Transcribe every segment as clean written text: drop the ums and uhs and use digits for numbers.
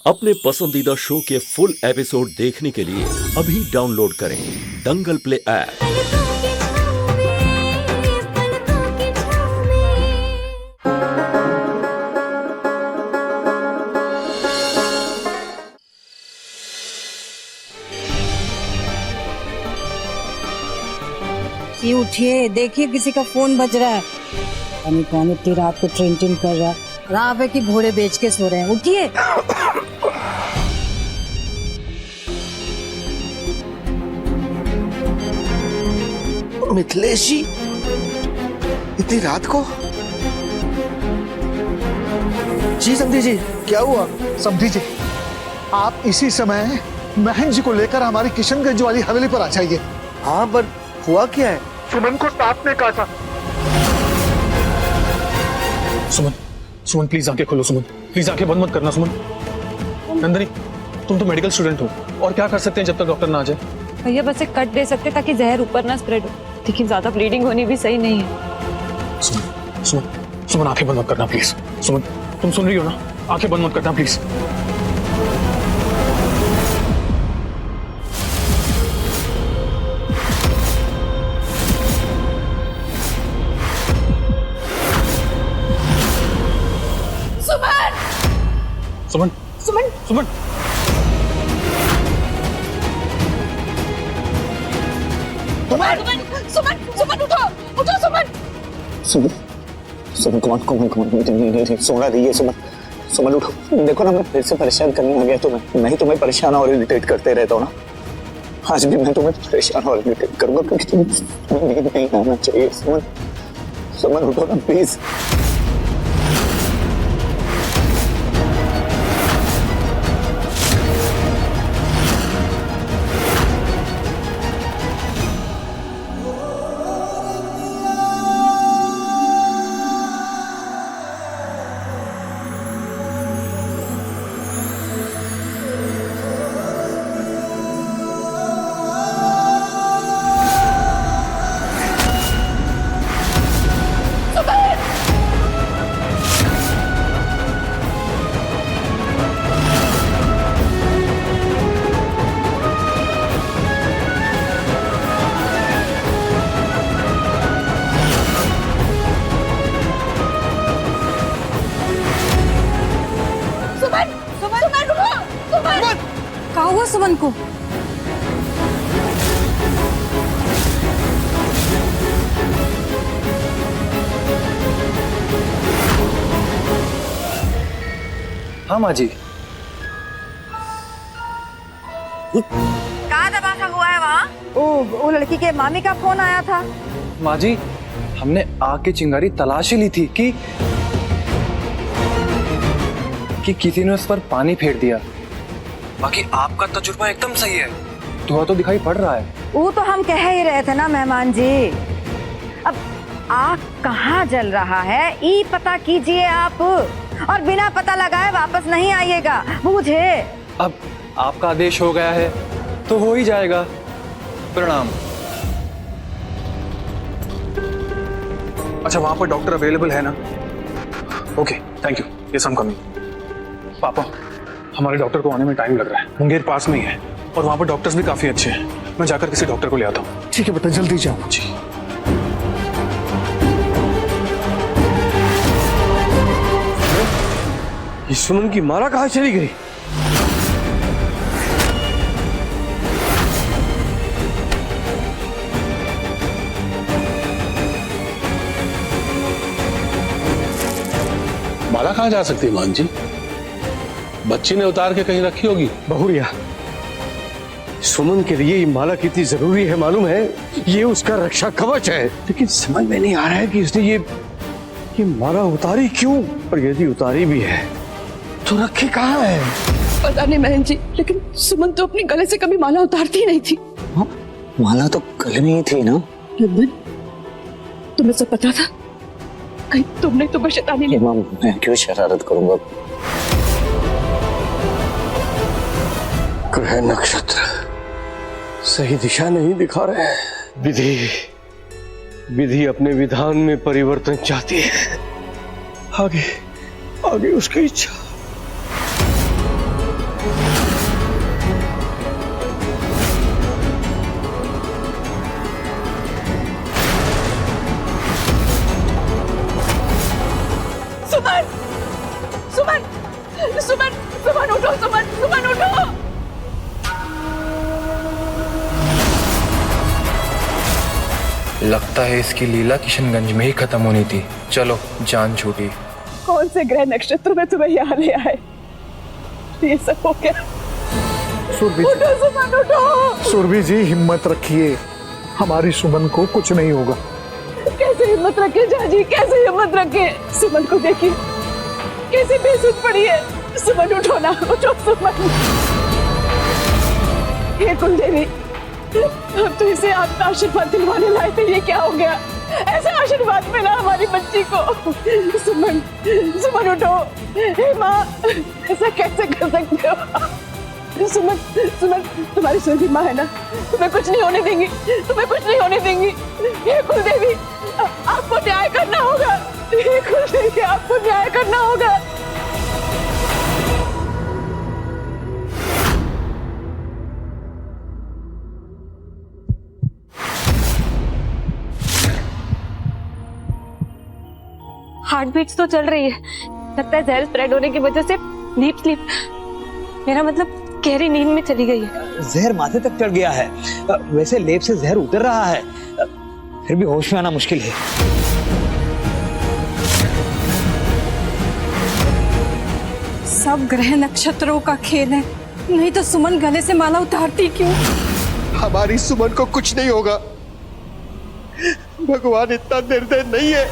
अपने पसंदीदा शो के फुल एपिसोड देखने के लिए अभी डाउनलोड करें दंगल प्ले ऐप। ये उठिए, देखिए किसी का फोन बज रहा है। अरे कौन इतनी रात को ट्रेन टिन कर रहा है? रात है कि घोड़े बेच के सो रहे हैं। उठिए। मिथिलेश जी, इतनी रात को? जी समधी जी, क्या हुआ? समधी जी, आप इसी समय महन जी को लेकर हमारी किशनगंज वाली हवेली पर आ जाइए। हाँ, पर हुआ क्या है? सुमन को सांप ने काटा। सुमन प्लीज आंखें खोलो। सुमन प्लीज आंखें बंद मत करना। सुमन, नंदनी तुम तो मेडिकल स्टूडेंट हो और क्या कर सकते हैं जब तक डॉक्टर ना आ जाए? भैया बस एक कट दे सकते ताकि जहर ऊपर ना स्प्रेड हो, लेकिन ज्यादा ब्लीडिंग होनी भी सही नहीं है। सुमन आंखें बंद मत करना प्लीज। सुमन तुम सुन रही हो ना? आंखें बंद मत करना प्लीज। सुमन सुमन सुमन सुमन सुमन उठो उठो सुमन। सुमन कौन सोना रही है? सुमन उठो। देखो ना, मैं फिर से परेशान करने आ गया तुम्हें। मैं ही तुम्हें परेशान और इरिटेट करते रहता हूँ ना। आज भी मैं तुम्हें परेशान और इरिटेट करूंगा क्योंकि तुम्हें नींद नहीं आना चाहिए। सुमन उठो ना प्लीज। क्या हुआ सुमन को? हाँ माँ जी। क्या तमाशा हुआ है वहाँ? वो लड़की के मामी का फोन आया था। माँ जी, हमने आग की चिंगारी तलाश ही ली थी कि किसी ने उस पर पानी फेर दिया। बाकी आपका तजुर्बा एकदम सही है, धुआं तो दिखाई पड़ रहा है। वो तो हम कह ही रहे थे ना मेहमान जी। अब आग कहाँ जल रहा है ये पता कीजिए आप, और बिना पता लगाए वापस नहीं आइएगा, बूझे? अब आपका आदेश हो गया है तो हो ही जाएगा। प्रणाम। अच्छा, वहां पर डॉक्टर अवेलेबल है ना? Okay, thank you. Yes, I am coming. पापा, हमारे डॉक्टर को आने में टाइम लग रहा है। मुंगेर पास में ही है और वहां पर डॉक्टर्स भी काफी अच्छे हैं। मैं जाकर किसी डॉक्टर को ले आता हूँ। ठीक है बेटा, जल्दी जाओ। जी। ये सुमन की माला कहाँ चली गई? माला कहाँ जा सकती है मान जी? बच्ची ने उतार के कहीं रखी होगी। बहुरिया, सुमन के लिए ये माला कितनी जरूरी है मालूम है? ये उसका रक्षा कवच है। लेकिन समझ में नहीं आ रहा है कि उसने ये माला उतारी क्यों? और यदि उतारी भी है तो रखी कहाँ है? पता नहीं महन जी, लेकिन सुमन तो अपने गले से कभी माला उतारती ही नहीं थी। हाँ? माला तो गले में ही थी ना? नंदन, तुम्हें सब पता था? कहीं तुमने तो शैतानी नहीं? मैं क्यों शरारत करूंगा? ग्रह नक्षत्र सही दिशा नहीं दिखा रहे हैं। विधि अपने विधान में परिवर्तन चाहती है। आगे उसकी इच्छा। सुमन सुमन सुमन सुमन उठो, सुमन सुमन उठो। लगता है इसकी लीला किशनगंज में ही खत्म होनी थी। चलो जान छूटी। कौन से ग्रह नक्षत्र में तुम्हें यहाँ ले आए? ये सब हो गया। सुरभि उठो सुमन उठो। सुरभि जी हिम्मत रखिए, हमारी सुमन को कुछ नहीं होगा। कैसे हिम्मत रखे जाजी, कैसे हिम्मत रखे? सुमन को देखिए कैसे बेसुध पड़ी है। सुमन उठो ना, उठो सुमन। हे कुलदेवी, हम तो इसे आपका आशीर्वाद दिलवाने लाए थे, ये क्या हो गया? ऐसा आशीर्वाद मिला हमारी बच्ची को। सुमन सुमन उठो। हे माँ, ऐसा कैसे कर सकते हो? सुमन सुमन, तुम्हारी सुरभि माँ है ना, तुम्हें कुछ नहीं होने देंगी, तुम्हें कुछ नहीं होने देंगी। हे कुलदेवी, आपको न्याय करना होगा। हे कुलदेवी, आपको न्याय करना होगा। हार्ट बीट्स तो चल रही है, लगता है जहर स्प्रेड होने की वजह से डीप स्लीप, मेरा मतलब गहरी नींद में चली गई है। जहर माथे तक चढ़ गया है। वैसे लेप से जहर उतर रहा है, फिर भी होश में आना मुश्किल है। सब ग्रह नक्षत्रों का खेल है, नहीं तो सुमन गले से माला उतारती क्यों? हमारी सुमन को कुछ नहीं होगा, भगवान इतना निर्दय नहीं है।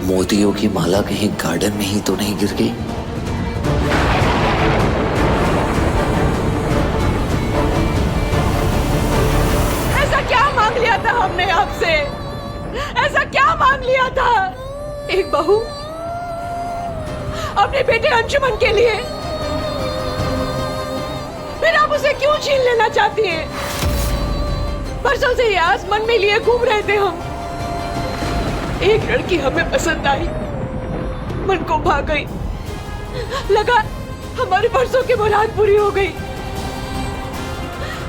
मोतियों की माला कहीं गार्डन में ही तो नहीं गिर गई? ऐसा क्या मांग लिया था हमने आपसे? ऐसा क्या मांग लिया था? एक बहू अपने बेटे अंशुमन के लिए, फिर आप उसे क्यों छीन लेना चाहती हैं? परसों से ये आस मन में लिए घूम रहे थे हम। एक लड़की हमें पसंद आई, मन को भा गई, लगा हमारे परसों की मुराद पूरी हो गई।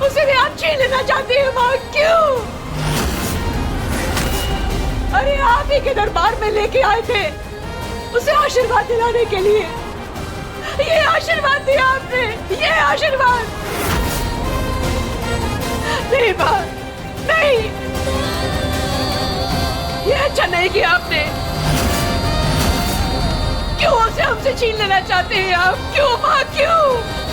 उसे भी आप छीन लेना चाहते हैं माँ, क्यों? अरे आप ही के दरबार में लेके आए थे उसे आशीर्वाद दिलाने के लिए। ये आशीर्वाद दिया आपने, ये आशीर्वाद। नहीं माँ, नहीं, ये अच्छा नहीं किया आपने। क्यों उसे हमसे छीन लेना चाहते हैं आप? क्यों माँ, क्यों?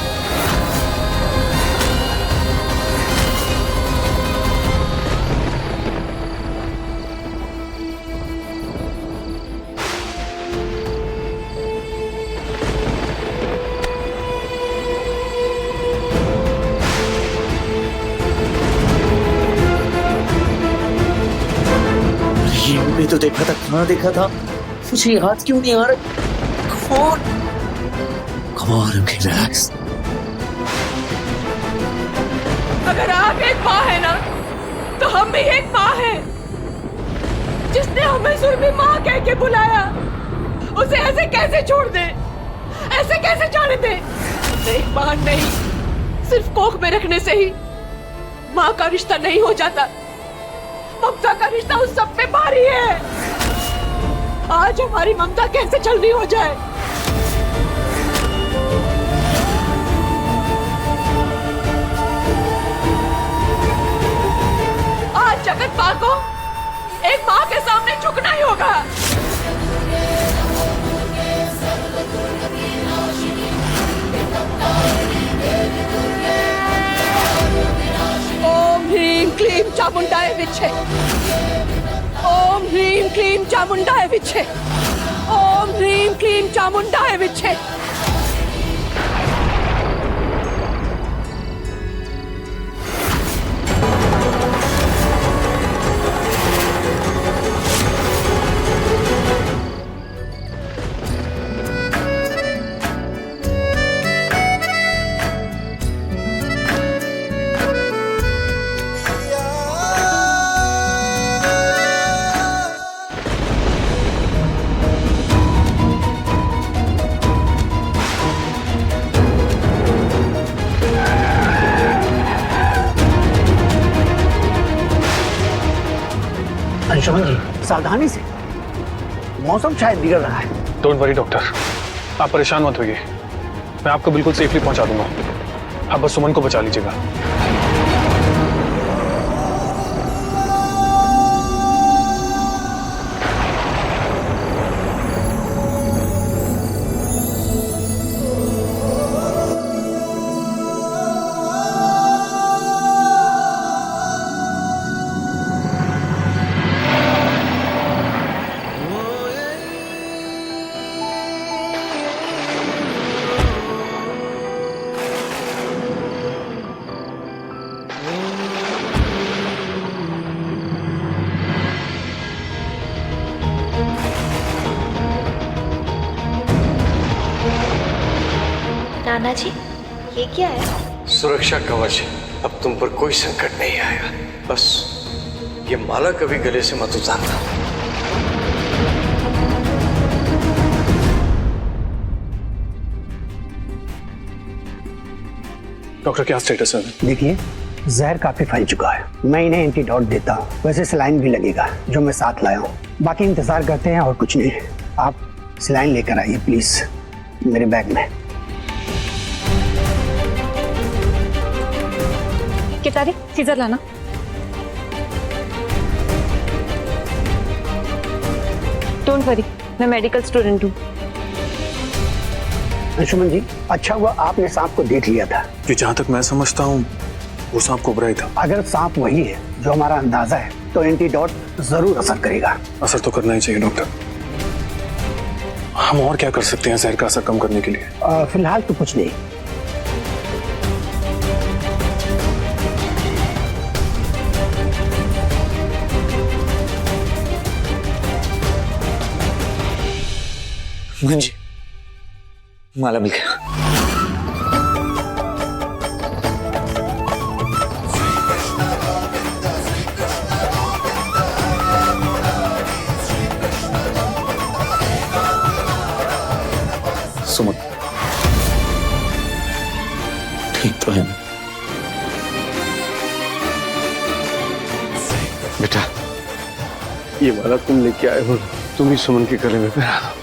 मैंने तो देखा था, कहाँ देखा था? मुझे याद क्यों नहीं आ रहा? Come on, okay, relax. अगर आप एक माँ है ना, तो हम भी एक माँ है। जिसने हमें सुरभि माँ कह के बुलाया, उसे ऐसे कैसे छोड़ दे? ऐसे कैसे जाने दे? एक माँ नहीं, सिर्फ कोख में रखने से ही माँ का रिश्ता नहीं हो जाता। ममता का रिश्ता उस सब पे भारी है। आज हमारी ममता कैसे जल्दी हो जाए? आज जगत माँ को एक माँ के सामने झुकना ही होगा। ओम ह्रीं क्लीं चामुंडाय विच्चे। ओम ह्रीं क्लीं चामुंडाय विच्चे। ओम ह्रीं क्लीं चामुंडाय विच्चे। अंशुमन जी सावधानी से, मौसम शायद बिगड़ रहा है। डोंट वरी डॉक्टर, आप परेशान मत होइए, मैं आपको बिल्कुल सेफली पहुंचा दूंगा। आप बस सुमन को बचा लीजिएगा। नाना जी, ये क्या है? सुरक्षा कवच। अब तुम पर कोई संकट नहीं आएगा। बस ये माला कभी गले से मत उतारना। डॉक्टर क्या स्टेटस है? देखिए, जहर काफी फैल चुका है। मैं इन्हें एंटीडोट देता हूँ, वैसे सलाइन भी लगेगा जो मैं साथ लाया हूँ। बाकी इंतजार करते हैं और कुछ नहीं। आप सलाइन लेकर आइए प्लीज, मेरे बैग में। कितारी, सीजर लाना। डोंट वरी, मैं मेडिकल स्टूडेंट हूँ। अंशुमन जी, अच्छा हुआ आपने सांप को देख लिया था। कि जहां तक मैं समझता हूँ वो सांप कोबरा ही था। अगर सांप वही है जो हमारा अंदाजा है तो एंटीडोट जरूर असर करेगा। असर तो करना ही चाहिए डॉक्टर। हम और क्या कर सकते हैं जहर का असर कम करने के लिए? फिलहाल तो कुछ नहीं। जी, माला मिल गया। सुमन ठीक तो है ना? बेटा, ये माला तुम लेके आए हो, तुम ही सुमन के गले में पहना दो।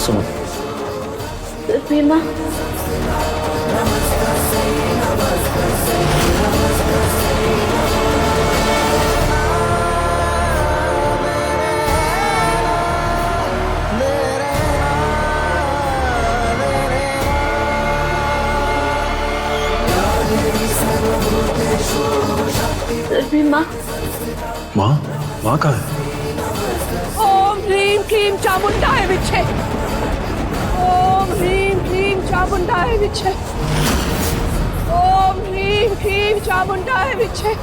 सुमन, भीमा, भीमा। माँ, माँ कहाँ है? ओम ह्रीं क्लीं चामुंडाय विच्चे। ओम ह्रीं क्लीं चामुंडाय विच्चे। ओम ह्रीं क्लीं चामुंडाय विच्चे।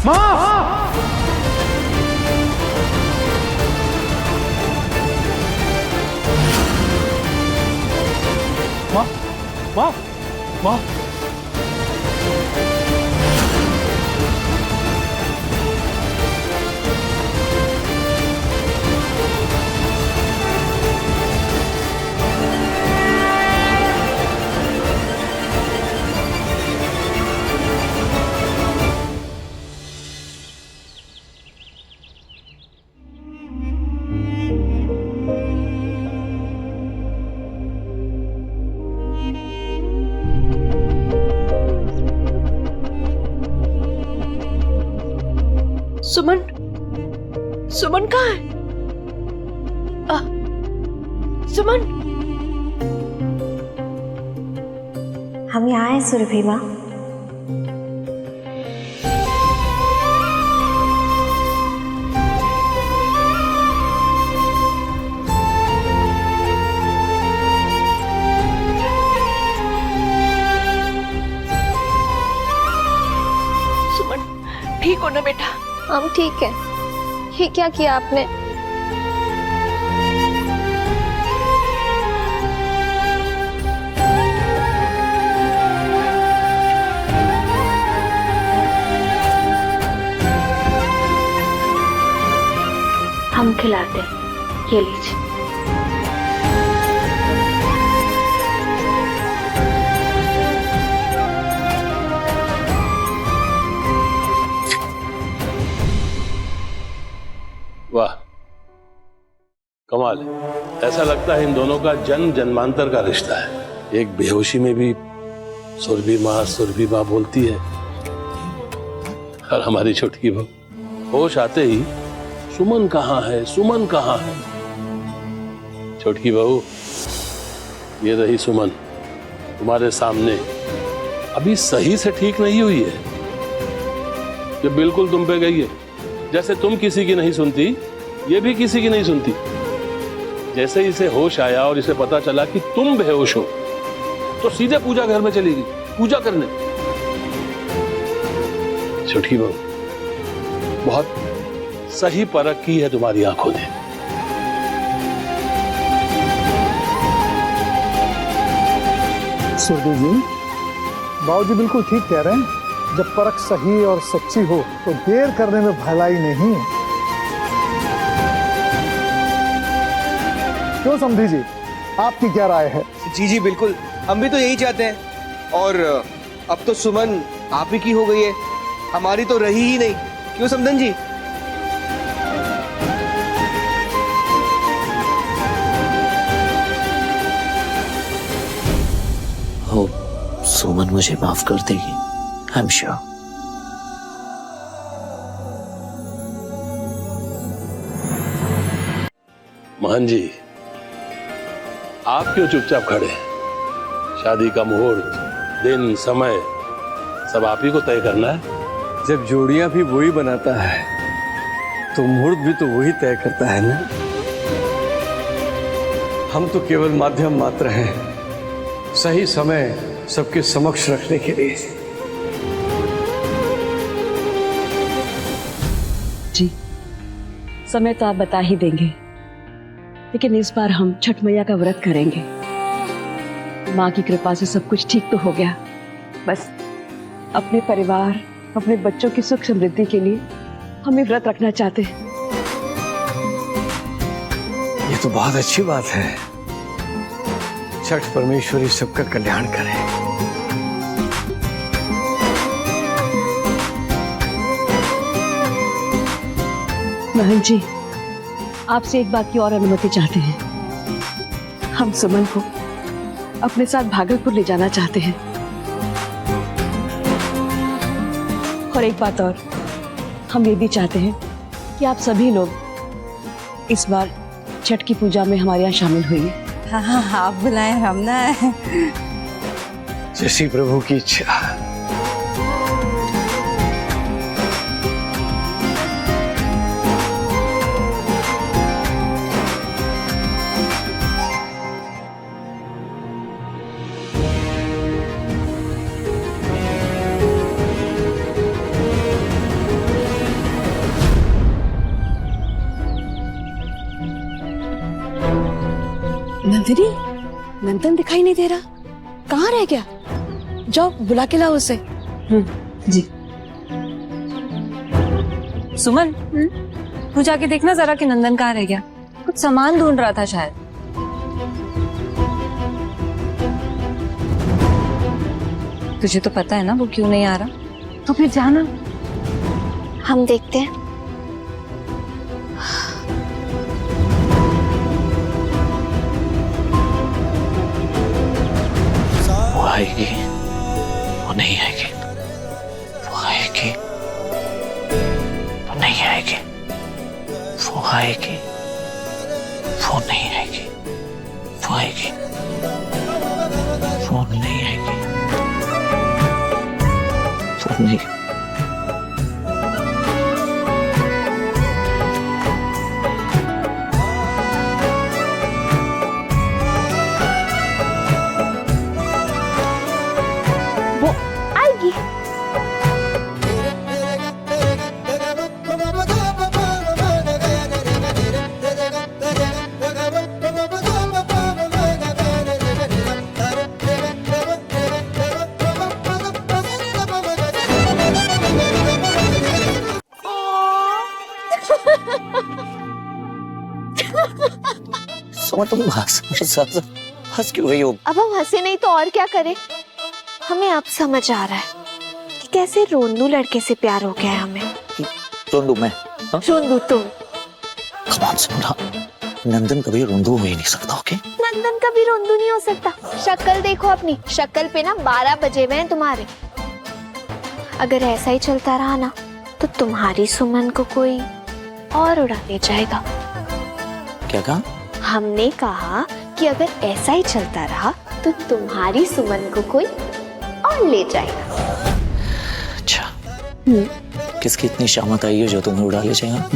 माँ, माँ। सुमन, सुमन कहाँ है? सुमन। हम यहाँ हैं सुरभि माँ। सुमन, ठीक हो ना बेटा? हम ठीक है। ये क्या किया आपने? हम खिलाते हैं, ये लीजिए। वाह, कमाल है। ऐसा लगता है इन दोनों का जन्म जन्मांतर का रिश्ता है। एक बेहोशी में भी सुरभि माँ बोलती है, और हमारी छुटकी बहू होश आते ही सुमन कहाँ है, सुमन कहाँ है। छोटकी बहू, ये रही सुमन तुम्हारे सामने। अभी सही से ठीक नहीं हुई है, ये बिल्कुल तुम पे गई है। जैसे तुम किसी की नहीं सुनती, ये भी किसी की नहीं सुनती। जैसे इसे होश आया और इसे पता चला कि तुम बेहोश हो, तो सीधे पूजा घर में चली गई पूजा करने। छोटकी बहू, बहुत सही परख की है तुम्हारी आंखों ने। सुरभि जी, बाबूजी बिल्कुल ठीक कह रहे हैं। जब परख सही और सच्ची हो तो देर करने में भलाई नहीं है। क्यों समधी जी, आपकी क्या राय है? जी जी बिल्कुल, हम भी तो यही चाहते हैं। और अब तो सुमन आप ही की हो गई है, हमारी तो रही ही नहीं। क्यों समधन जी? हो, सुमन मुझे माफ कर देगी, I am sure. Mohan ji, आप क्यों चुपचाप खड़े हैं? शादी का मुहूर्त, दिन, समय सब आप ही को तय करना है। जब जोड़ियां भी वही बनाता है तो मुहूर्त भी तो वही तय करता है ना। हम तो केवल माध्यम मात्र हैं, सही समय सबके समक्ष रखने के लिए। जी, समय तो आप बता ही देंगे, लेकिन इस बार हम छठ मैया का व्रत करेंगे। माँ की कृपा से सब कुछ ठीक तो हो गया, बस अपने परिवार, अपने बच्चों की सुख समृद्धि के लिए हम ये व्रत रखना चाहते हैं। ये तो बहुत अच्छी बात है। छठ परमेश्वरी सबका कल्याण करे। महन जी, आपसे एक बात की और अनुमति चाहते हैं। हम सुमन को अपने साथ भागलपुर ले जाना चाहते हैं। और एक बात और, हम ये भी चाहते हैं कि आप सभी लोग इस बार छठ की पूजा में हमारे यहाँ शामिल हुई। हाँ हाँ, आप बुलाएं, हम ना। जैसी प्रभु की इच्छा। नंदिनी, नंदन दिखाई नहीं दे रहा, कहाँ रह गया? जाओ बुला के लाओ उसे। जी। सुमन, तू जाके देखना जरा कि नंदन कहाँ रह गया। कुछ सामान ढूंढ रहा था शायद। तुझे तो पता है ना वो क्यों नहीं आ रहा, तो फिर जाना। हम देखते हैं। वो आएगी, वो नहीं आएगी, वो आएगी, वो नहीं आएगी, वो आएगी, वो नहीं आएगी, वो आएगी, वो नहीं आएगी। नहीं। वो आएगी। सुमन तुम हंस क्यों रही हो? अब हम हंसे नहीं तो और क्या करें? हमें अब समझ आ रहा है कि कैसे रोंदू लड़के से प्यार हो गया है हमें। रोंदू मैं? रोंदू तुम। कमाल सुमन, नंदन कभी रोंदू हो ही नहीं सकता। ओके नंदन कभी रोंदू नहीं हो सकता। शक्ल देखो अपनी, शक्ल पे ना 12 बजे हुए हैं तुम्हारे। अगर ऐसा ही चलता रहा ना तो तुम्हारी सुमन को कोई और उड़ा ले जाएगा। क्या कहा? हमने कहा कि अगर ऐसा ही चलता रहा तो तुम्हारी सुमन को कोई और ले जाएगा। अच्छा, किसकी इतनी शामत आई है जो तुम्हें उड़ा ले जाएगा?